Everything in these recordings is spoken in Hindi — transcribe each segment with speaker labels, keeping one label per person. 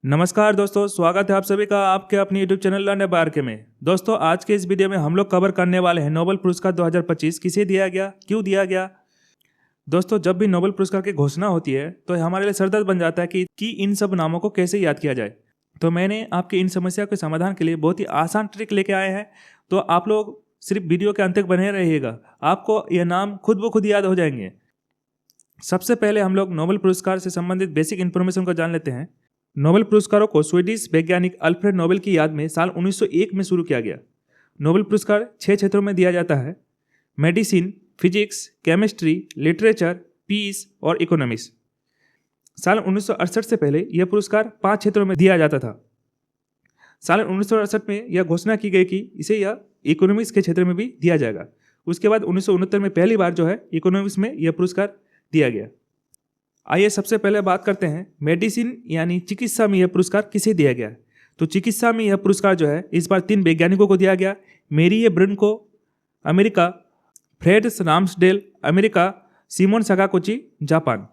Speaker 1: नमस्कार दोस्तों, स्वागत है आप सभी का आपके अपने YouTube channel learn by R K में। दोस्तों, आज के इस वीडियो में हम लोग कवर करने वाले हैं नोबेल पुरस्कार 2025 किसे दिया गया, क्यों दिया गया। दोस्तों, जब भी नोबेल पुरस्कार की घोषणा होती है तो हमारे लिए सरदर्द बन जाता है कि इन सब नामों को कैसे याद किया जाए। तो मैंने आपकी इन समस्या के समाधान के लिए बहुत ही आसान ट्रिक लेके आए हैं। तो आप लोग सिर्फ वीडियो के अंत तक बने रहिएगा, आपको यह नाम खुद ब खुद याद हो जाएंगे। सबसे पहले हम लोग नोबेल पुरस्कार से संबंधित बेसिक इन्फॉर्मेशन को जान लेते हैं। नोबेल पुरस्कारों को स्वीडिश वैज्ञानिक अल्फ्रेड नोबेल की याद में साल 1901 में शुरू किया गया। नोबेल पुरस्कार 6 क्षेत्रों में दिया जाता है: medicine, physics, chemistry, literature, peace और इकोनॉमिक्स। साल 1968 से पहले यह पुरस्कार 5 क्षेत्रों में दिया जाता था। साल 1968 में यह घोषणा की गई कि इसे यह इकोनॉमिक्स के क्षेत्र में भी दिया जाएगा। उसके बाद 1969 में पहली बार जो है इकोनॉमिक्स में यह पुरस्कार दिया गया। आइए सबसे पहले बात करते हैं मेडिसिन यानी चिकित्सा में यह पुरस्कार किसे दिया गया। तो चिकित्सा में यह पुरस्कार जो है इस बार 3 वैज्ञानिकों को दिया गया: Mary Brunkow America, Fred Ramsdell America, Shimon Sakaguchi Japan.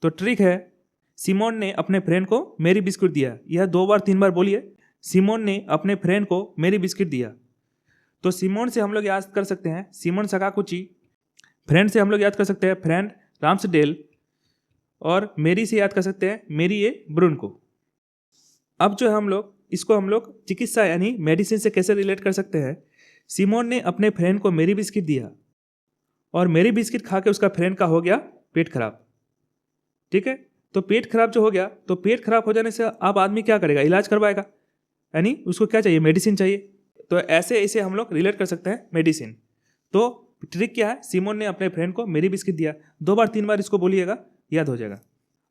Speaker 1: तो ट्रिक है, सिमोन ने अपने फ्रेंड को मेरी बिस्कुट दिया। यह 2 बार 3 बार बोलिए, सिमोन ने अपने फ्रेंड को मेरी बिस्कुट दिया। तो सिमोन से हम लोग याद कर सकते हैं सिमोन सकागुची, फ्रेंड से हम लोग याद कर सकते हैं फ्रेंड राम्सडेल, और मेरी से याद कर सकते हैं मेरी ब्रुनको। अब जो हम लोग इसको चिकित्सा यानी मेडिसिन से कैसे रिलेट कर सकते हैं। सिमोन ने अपने फ्रेंड को मेरी बिस्किट दिया और मेरी बिस्किट खा के उसका फ्रेंड का हो गया पेट खराब। ठीक है, तो पेट खराब जो हो गया, तो पेट खराब हो जाने से अब आदमी क्या करेगा, इलाज करवाएगा, यानी उसको क्या चाहिए, मेडिसिन चाहिए। तो ऐसे इसे हम लोग रिलेट कर सकते हैं मेडिसिन। तो ट्रिक क्या है, सिमोन ने अपने फ्रेंड को मेरी बिस्किट दिया, 2 बार 3 बार इसको बोलिएगा, याद हो जाएगा।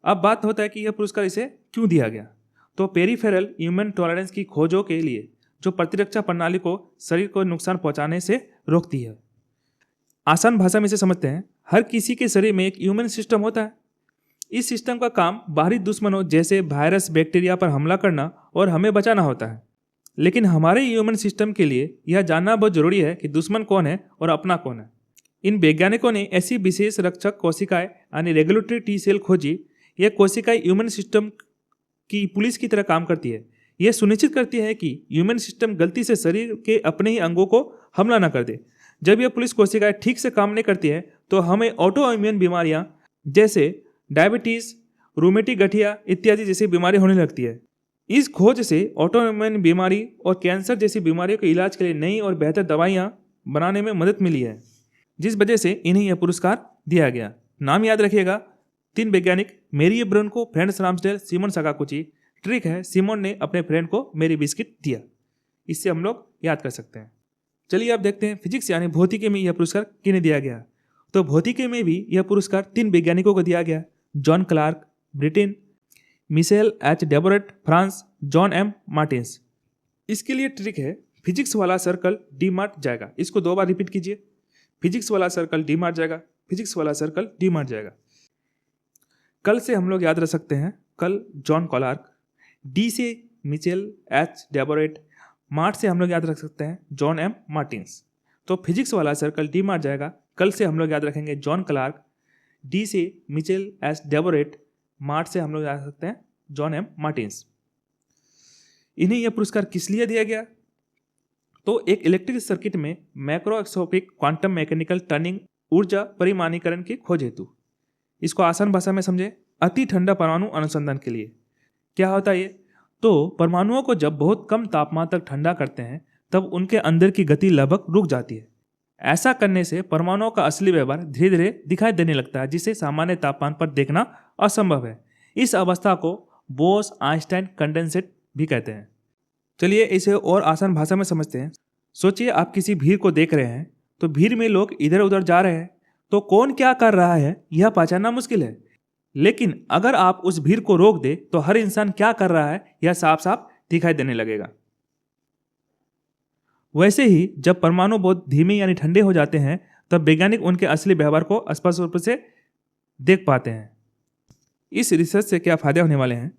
Speaker 1: अब बात होता है कि यह पुरस्कार इसे क्यों दिया गया। तो पेरिफेरल ह्यूमन टॉलरेंस की खोजों के लिए, जो प्रतिरक्षा प्रणाली को शरीर को नुकसान पहुंचाने से रोकती है। आसान भाषा में इसे समझते हैं, हर किसी के शरीर में एक ह्यूमन सिस्टम होता है। इस सिस्टम का काम बाहरी दुश्मनों जैसे वायरस, बैक्टीरिया पर हमला करना और हमें बचाना होता है। लेकिन हमारे ह्यूमन सिस्टम के लिए यह जानना बहुत जरूरी है कि दुश्मन कौन है और अपना कौन है। इन वैज्ञानिकों ने ऐसी विशेष रक्षक कोशिकाएं यानी रेगुलेटरी टी सेल खोजी। यह कोशिकाएं ह्यूमन सिस्टम की पुलिस की तरह काम करती है। यह सुनिश्चित करती है कि ह्यूमन सिस्टम गलती से शरीर के अपने ही अंगों को हमला न कर दे। जब यह पुलिस कोशिकाएं ठीक से काम नहीं करती है तो हमें ऑटो इम्यून बीमारियां जैसे डायबिटीज, रूमेटिक गठिया इत्यादि जैसी बीमारी होने लगती है। इस खोज से ऑटो इम्यून बीमारी और कैंसर जैसी बीमारियों के इलाज के लिए नई और बेहतर दवाइयाँ बनाने में मदद मिली है, जिस वजह से इन्हें यह पुरस्कार दिया गया। नाम याद रखिएगा, 3 वैज्ञानिक, मेरी ब्रुनको, फ्रेंड राम्सडेल, सिमोन सकागुची। ट्रिक है, सिमोन ने अपने फ्रेंड को मेरी बिस्किट दिया। इससे हम लोग याद कर सकते हैं। चलिए अब देखते हैं फिजिक्स यानी भौतिकी में यह पुरस्कार किन्हें दिया गया। तो भौतिकी में भी यह पुरस्कार 3 वैज्ञानिकों को दिया गया: John Clarke Britain, Michel H Devoret France, John M Martinis. इसके लिए ट्रिक है, फिजिक्स वाला सर्कल डी मार्ट जाएगा। इसको 2 बार रिपीट कीजिए, फिजिक्स वाला सर्कल डी मार्ट जाएगा, फिजिक्स वाला सर्कल डी मार्ट जाएगा। कल से हम लोग याद रख सकते हैं, कल जॉन क्लार्क, डी से मिचेल एच डेबोरेट, मार्ट से हम लोग याद रख सकते हैं जॉन एम मार्टिन्स। तो फिजिक्स वाला सर्कल डी मार्ट जाएगा। कल से हम लोग याद रखेंगे जॉन क्लार्क, डी से मिचेल एच डेबोरेट, मार्ट से हम लोग याद रख सकते हैं जॉन एम मार्टिन्स। इन्हें यह पुरस्कार किस लिए दिया गया। तो एक इलेक्ट्रिक सर्किट में मैक्रोस्कोपिक क्वांटम मैकेनिकल टर्निंग ऊर्जा परिमाणीकरण की खोज हेतु। इसको आसान भाषा में समझे, अति ठंडा परमाणु अनुसंधान के लिए। क्या होता है ये, तो परमाणुओं को जब बहुत कम तापमान तक ठंडा करते हैं तब उनके अंदर की गति लगभग रुक जाती है। ऐसा करने से परमाणुओं का असली व्यवहार धीरे धीरे दिखाई देने लगता है, जिसे सामान्य तापमान पर देखना असंभव है। इस अवस्था को बोस-आइंस्टाइन कंडेंसेट भी कहते हैं। चलिए इसे और आसान भाषा में समझते हैं। सोचिए आप किसी भीड़ को देख रहे हैं, तो भीड़ में लोग इधर उधर जा रहे हैं, तो कौन क्या कर रहा है यह पहचानना मुश्किल है। लेकिन अगर आप उस भीड़ को रोक दे तो हर इंसान क्या कर रहा है यह साफ साफ दिखाई देने लगेगा। वैसे ही जब परमाणु बहुत धीमे यानी ठंडे हो जाते हैं तब वैज्ञानिक उनके असली व्यवहार को स्पष्ट रूप से देख पाते हैं। इस रिसर्च से क्या फायदे होने वाले हैं।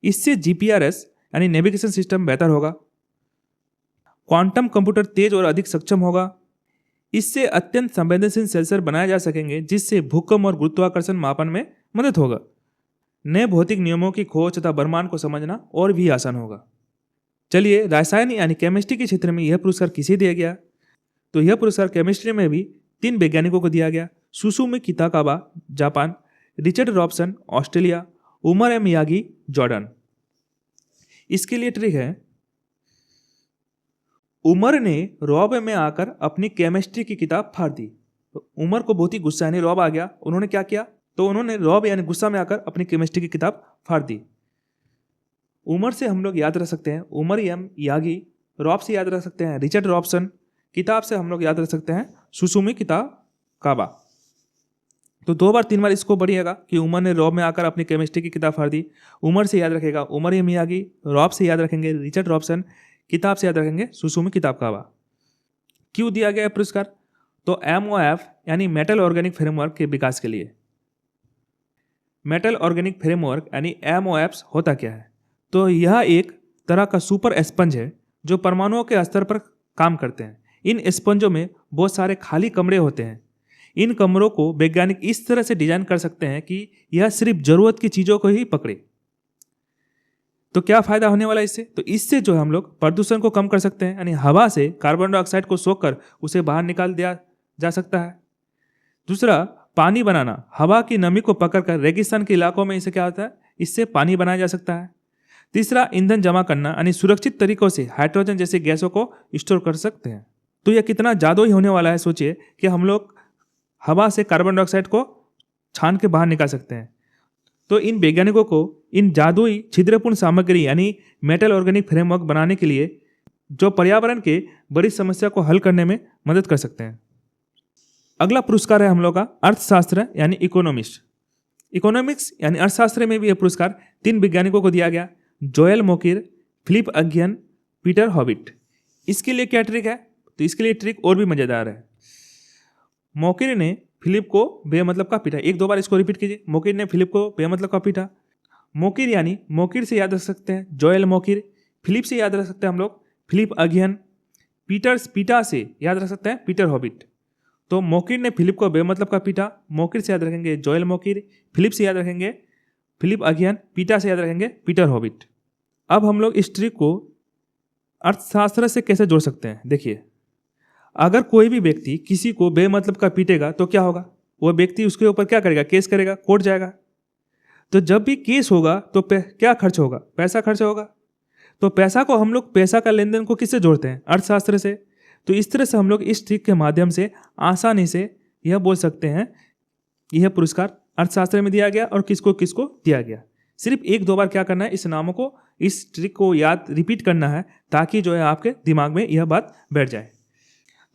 Speaker 1: इससे जीपीआरएस यानी नेविगेशन सिस्टम बेहतर होगा, क्वांटम कंप्यूटर तेज और अधिक सक्षम होगा। इससे अत्यंत संवेदनशील सेंसर बनाए जा सकेंगे, जिससे भूकंप और गुरुत्वाकर्षण मापन में मदद होगा। नए भौतिक नियमों की खोज तथा ब्रह्मांड को समझना और भी आसान होगा। चलिए, रसायन यानी केमिस्ट्री के क्षेत्र में यह पुरस्कार किसे दिया गया? तो यह पुरस्कार केमिस्ट्री में भी 3 वैज्ञानिकों को दिया गया। Susumu Kitagawa, Japan, Richard Robson, Australia, Omar M Yaghi, Jordan. इसके लिए ट्रिक है, उमर ने रॉब में आकर अपनी केमिस्ट्री की किताब फाड़ दी। तो उमर को बहुत ही गुस्सा, यानी रॉब आ गया। उन्होंने क्या किया? तो उन्होंने रॉब यानी गुस्सा में आकर अपनी केमिस्ट्री की किताब फाड़ दी। उमर से हम लोग याद रख सकते हैं उमर एम यागी, रॉब से याद रख सकते हैं रिचर्ड रॉबसन, किताब से हम लोग याद रख सकते हैं सुसुमी किताकावा। तो 2 बार 3 बार इसको पढ़िएगा कि उमर ने रॉब में आकर अपनी केमिस्ट्री की किताब फाड़ दी। उमर से याद रखेगा उमर एम यागी, रॉब से याद रखेंगे रिचर्ड रॉबसन, किताब से याद रखेंगे सुसुमी किताकावा। क्यों दिया गया पुरस्कार? तो MOF यानी मेटल ऑर्गेनिक फ्रेमवर्क के विकास के लिए। मेटल ऑर्गेनिक फ्रेमवर्क यानी MOFs होता क्या है? तो यह एक तरह का सुपर स्पंज है जो परमाणुओं के स्तर पर काम करते हैं। इन स्पंजों में बहुत सारे खाली कमरे होते हैं। इन कमरों को वैज्ञानिक इस तरह से डिजाइन कर सकते हैं कि यह सिर्फ जरूरत की चीजों को ही पकड़े। तो क्या फायदा होने वाला है इससे? तो इससे जो है हम लोग प्रदूषण को कम कर सकते हैं, यानी हवा से कार्बन डाइऑक्साइड को सोखकर उसे बाहर निकाल दिया जा सकता है। दूसरा, पानी बनाना, हवा की नमी को पकड़कर रेगिस्तान के इलाकों में इसे क्या होता है, इससे पानी बनाया जा सकता है। तीसरा, ईंधन जमा करना, यानी सुरक्षित तरीकों से हाइड्रोजन जैसे गैसों को स्टोर कर सकते हैं। तो यह कितना जादू ही होने वाला है। सोचिए कि हम लोग हवा से कार्बन डाइऑक्साइड को छान के बाहर निकाल सकते हैं। तो इन वैज्ञानिकों को इन जादुई छिद्रपूर्ण सामग्री यानी मेटल ऑर्गेनिक फ्रेमवर्क बनाने के लिए जो पर्यावरण के बड़ी समस्या को हल करने में मदद कर सकते हैं। अगला पुरस्कार है हम लोग का अर्थशास्त्र यानी इकोनॉमिस्ट। इकोनॉमिक्स यानी अर्थशास्त्र में भी यह पुरस्कार 3 वैज्ञानिकों को दिया गया, Joel Mokyr, Philippe Aghion, Peter Howitt. इसके लिए क्या ट्रिक है? तो इसके लिए ट्रिक और भी मजेदार है। मोकिर ने फिलिप को बेमतलब का पीटा। 1-2 बार इसको रिपीट कीजिए। मोकिर ने फिलिप को बेमतलब का पीटा। मोकिर यानी मोकिर से याद रख सकते हैं जोएल मोकिर, फिलिप से याद रख सकते हैं हम लोग फिलिप अगियन, पीटा से याद रख सकते हैं पीटर हॉबिट। तो मोकिर ने फिलिप को बेमतलब का पीटा, मोकिर से याद रखेंगे जोएल मोकिर, फिलिप से याद रखेंगे फिलिप अगियन, पीटा से याद रखेंगे पीटर हॉबिट। अब हम लोग इस ट्रिक को अर्थशास्त्र से कैसे जोड़ सकते हैं? देखिए, अगर कोई भी व्यक्ति किसी को बेमतलब का पीटेगा तो क्या होगा? वो व्यक्ति उसके ऊपर क्या करेगा? केस करेगा, कोर्ट जाएगा। तो जब भी केस होगा तो क्या खर्च होगा? पैसा खर्च होगा। तो पैसा को हम लोग, पैसा का लेन देन को किससे जोड़ते हैं? अर्थशास्त्र से। तो इस तरह से हम लोग इस ट्रिक के माध्यम से आसानी से यह बोल सकते हैं यह पुरस्कार अर्थशास्त्र में दिया गया और किसको किसको दिया गया। सिर्फ 1-2 बार क्या करना है, इस नामों को, इस ट्रिक को याद रिपीट करना है ताकि जो है आपके दिमाग में यह बात बैठ जाए।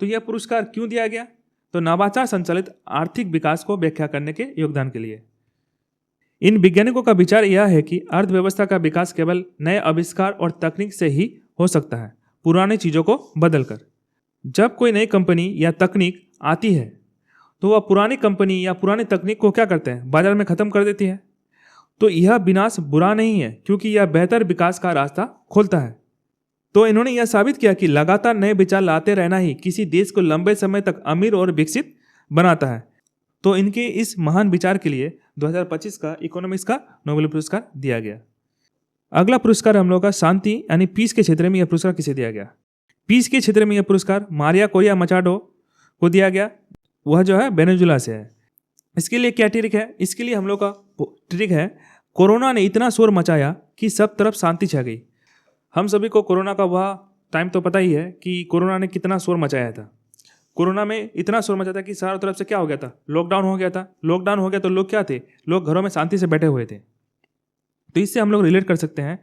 Speaker 1: तो यह पुरस्कार क्यों दिया गया? तो नवाचार संचालित आर्थिक विकास को व्याख्या करने के योगदान के लिए। इन वैज्ञानिकों का विचार यह है कि अर्थव्यवस्था का विकास केवल नए आविष्कार और तकनीक से ही हो सकता है, पुरानी चीजों को बदलकर। जब कोई नई कंपनी या तकनीक आती है तो वह पुरानी कंपनी या पुरानी तकनीक को क्या करते हैं? बाजार में खत्म कर देती है। तो यह विनाश बुरा नहीं है क्योंकि यह बेहतर विकास का रास्ता खोलता है। तो इन्होंने यह साबित किया कि लगातार नए विचार लाते रहना ही किसी देश को लंबे समय तक अमीर और विकसित बनाता है। तो इनके इस महान विचार के लिए 2025 का इकोनॉमिक्स का नोबेल पुरस्कार दिया गया। अगला पुरस्कार हम लोग का शांति यानी पीस के क्षेत्र में यह पुरस्कार किसे दिया गया? पीस के क्षेत्र में यह पुरस्कार मारिया कोरिया मचाडो को दिया गया। वह जो है वेनेजुला से है। इसके लिए क्या ट्रिक है? इसके लिए हम लोग का ट्रिक है, कोरोना ने इतना शोर मचाया कि सब तरफ शांति छा गई। हम सभी को कोरोना का वह टाइम तो पता ही है कि कोरोना ने कितना शोर मचाया था। कोरोना में इतना शोर मचा था कि चारों तरफ से क्या हो गया था? लॉकडाउन हो गया था। लॉकडाउन हो गया तो लोग क्या थे? लोग घरों में शांति से बैठे हुए थे। तो इससे हम लोग रिलेट कर सकते हैं,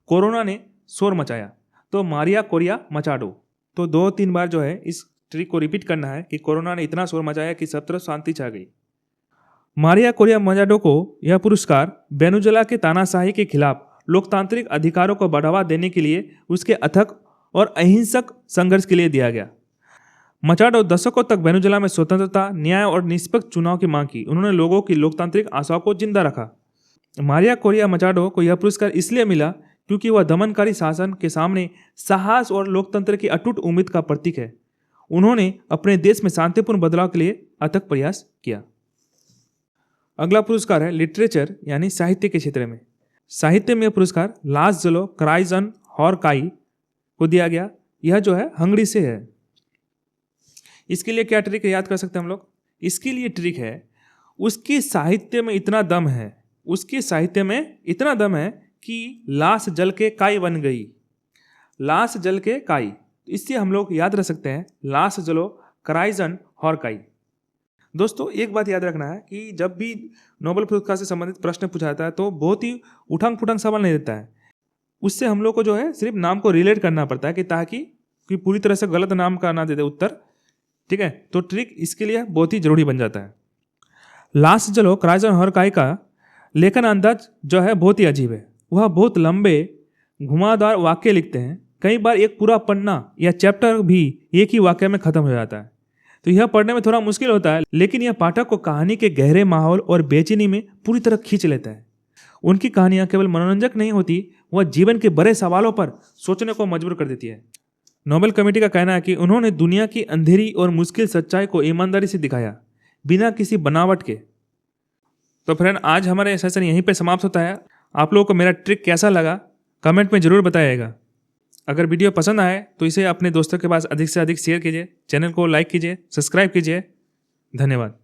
Speaker 1: कोरोना ने शोर मचाया तो मारिया कोरिया मचाडो। तो 2-3 बार जो है इस ट्रिक को रिपीट करना है कि कोरोना ने इतना शोर मचाया कि सब तरफ शांति छा गई। मारिया कोरिया मचाडो को यह पुरस्कार वेनेजुला के तानाशाही के खिलाफ लोकतांत्रिक अधिकारों को बढ़ावा देने के लिए उसके अथक और अहिंसक संघर्ष के लिए दिया गया। मचाडो दशकों तक वेनेजुला में स्वतंत्रता, न्याय और निष्पक्ष चुनाव की मांग की। उन्होंने लोगों की लोकतांत्रिक आशाओं को जिंदा रखा। मारिया कोरिया मचाडो को यह पुरस्कार इसलिए मिला क्योंकि वह दमनकारी शासन के सामने साहस और लोकतंत्र की अटूट उम्मीद का प्रतीक है। उन्होंने अपने देश में शांतिपूर्ण बदलाव के लिए अथक प्रयास किया। अगला पुरस्कार है लिटरेचर यानी साहित्य के क्षेत्र में। साहित्य में पुरस्कार लासलो क्राइजन हॉरकाई को दिया गया। यह जो है हंगरी से है। इसके लिए क्या ट्रिक याद कर सकते हैं हम लोग? इसके लिए ट्रिक है, उसके साहित्य में इतना दम है, उसके साहित्य में इतना दम है कि लाश जल के काई बन गई। लाश जल के काई, इससे हम लोग याद रख सकते हैं लाश जलो क्राइजन हॉरकाई। दोस्तों एक बात याद रखना है कि जब भी नोबेल पुरस्कार से संबंधित प्रश्न पूछा जाता है तो बहुत ही उठंग पुठंग सवाल नहीं देता है। उससे हम लोग को जो है सिर्फ नाम को रिलेट करना पड़ता है कि ताकि पूरी तरह से गलत नाम का ना दे दे उत्तर। ठीक है, तो ट्रिक इसके लिए बहुत ही जरूरी बन जाता है। लाश जलो क्राइजन हॉरकाई का लेखन अंदाज जो है बहुत ही अजीब है। वह बहुत लंबे घुमावदार वाक्य लिखते हैं। कई बार एक पूरा पन्ना या चैप्टर भी एक ही वाक्य में खत्म हो जाता है। तो यह पढ़ने में थोड़ा मुश्किल होता है, लेकिन यह पाठक को कहानी के गहरे माहौल और बेचैनी में पूरी तरह खींच लेता है। उनकी कहानियां केवल मनोरंजक नहीं होती, वह जीवन के बड़े सवालों पर सोचने को मजबूर कर देती है। नोबेल कमेटी का कहना है कि उन्होंने दुनिया की अंधेरी और मुश्किल सच्चाई को ईमानदारी से दिखाया, बिना किसी बनावट के। तो फ्रेंड, आज हमारे सेशन यहीं पे समाप्त होता है। आप लोगों को मेरा ट्रिक कैसा लगा कमेंट में ज़रूर बताइएगा। अगर वीडियो पसंद आए तो इसे अपने दोस्तों के पास अधिक से अधिक शेयर कीजिए, चैनल को लाइक कीजिए, सब्सक्राइब कीजिए। धन्यवाद।